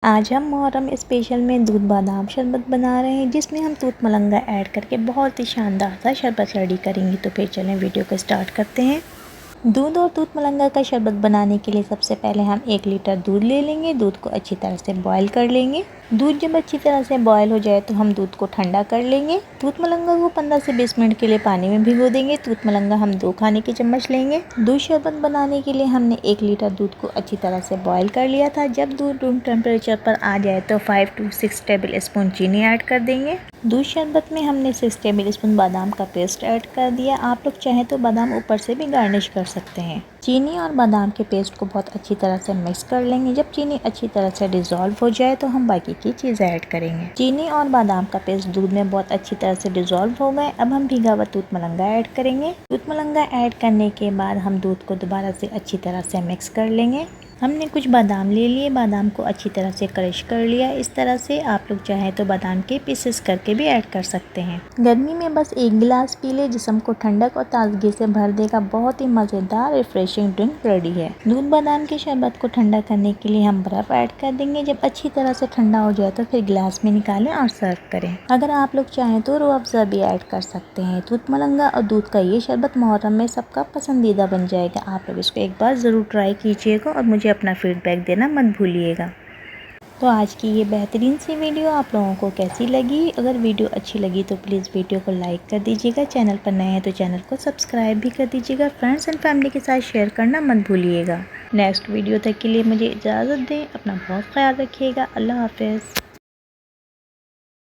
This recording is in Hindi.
आज हम मुहर्रम स्पेशल में दूध बादाम शरबत बना रहे हैं, जिसमें हम दूध मलंगा ऐड करके बहुत ही शानदार सा शरबत रेडी करेंगे। तो फिर चलें वीडियो को स्टार्ट करते हैं। दूध और दूध मलंगा का शरबत बनाने के लिए सबसे पहले हम 1 लीटर दूध ले लेंगे। दूध को अच्छी तरह से बॉईल कर लेंगे। दूध जब अच्छी तरह से बॉईल हो जाए तो हम दूध को ठंडा कर लेंगे। दूध मलंगा को 15 से 20 मिनट के लिए पानी में भिगो देंगे। दूध मलंगा हम 2 खाने के चम्मच लेंगे। दूध शरबत बनाने के लिए हमने 1 लीटर दूध को अच्छी तरह से बॉईल कर लिया था। जब दूध रूम टेम्परेचर पर आ जाए तो 5 to 6 टेबल स्पून चीनी ऐड कर देंगे। दूध शरबत में हमने 6 टेबल स्पून बादाम का पेस्ट ऐड कर दिया। आप लोग चाहें तो बादाम ऊपर से भी गार्निश कर सकते हैं। चीनी और बादाम के पेस्ट को बहुत अच्छी तरह से मिक्स कर लेंगे। जब चीनी अच्छी तरह से डिज़ोल्व हो जाए तो हम बाकी की चीज़ ऐड करेंगे। चीनी और बादाम का पेस्ट दूध में बहुत अच्छी तरह से डिज़ोल्व हो गए। अब हम भीगा हुआ दूध मलंगा ऐड करेंगे। दूध मलंगा ऐड करने के बाद हम दूध को दोबारा से अच्छी तरह से मिक्स कर लेंगे। हमने कुछ बादाम ले लिए। बादाम को अच्छी तरह से क्रश कर लिया। इस तरह से आप लोग चाहें तो बादाम के पीसेस करके भी ऐड कर सकते हैं। गर्मी में बस 1 गिलास पी ले, जिस्म को ठंडक और ताजगी से भर देगा। बहुत ही मज़ेदार रिफ्रेशिंग ड्रिंक रेडी है। दूध बादाम के शरबत को ठंडा करने के लिए हम बर्फ़ ऐड कर देंगे। जब अच्छी तरह से ठंडा हो जाए तो फिर गिलास में निकालें और सर्व करें। अगर आप लोग चाहें तो रूह अफ़ज़ा भी ऐड कर सकते हैं। दूध मलंगा और दूध का ये शरबत मुहर्रम में सबका पसंदीदा बन जाएगा। आप लोग इसको एक बार ज़रूर ट्राई कीजिएगा और मुझे अपना फीडबैक देना मत भूलिएगा। तो आज की ये बेहतरीन सी वीडियो आप लोगों को कैसी लगी? अगर वीडियो अच्छी लगी तो प्लीज़ वीडियो को लाइक कर दीजिएगा। चैनल पर नए हैं तो चैनल को सब्सक्राइब भी कर दीजिएगा। फ्रेंड्स एंड फैमिली के साथ शेयर करना मत भूलिएगा। नेक्स्ट वीडियो तक के लिए मुझे इजाज़त दें। अपना बहुत ख्याल रखिएगा। अल्लाह हाफ़िज़।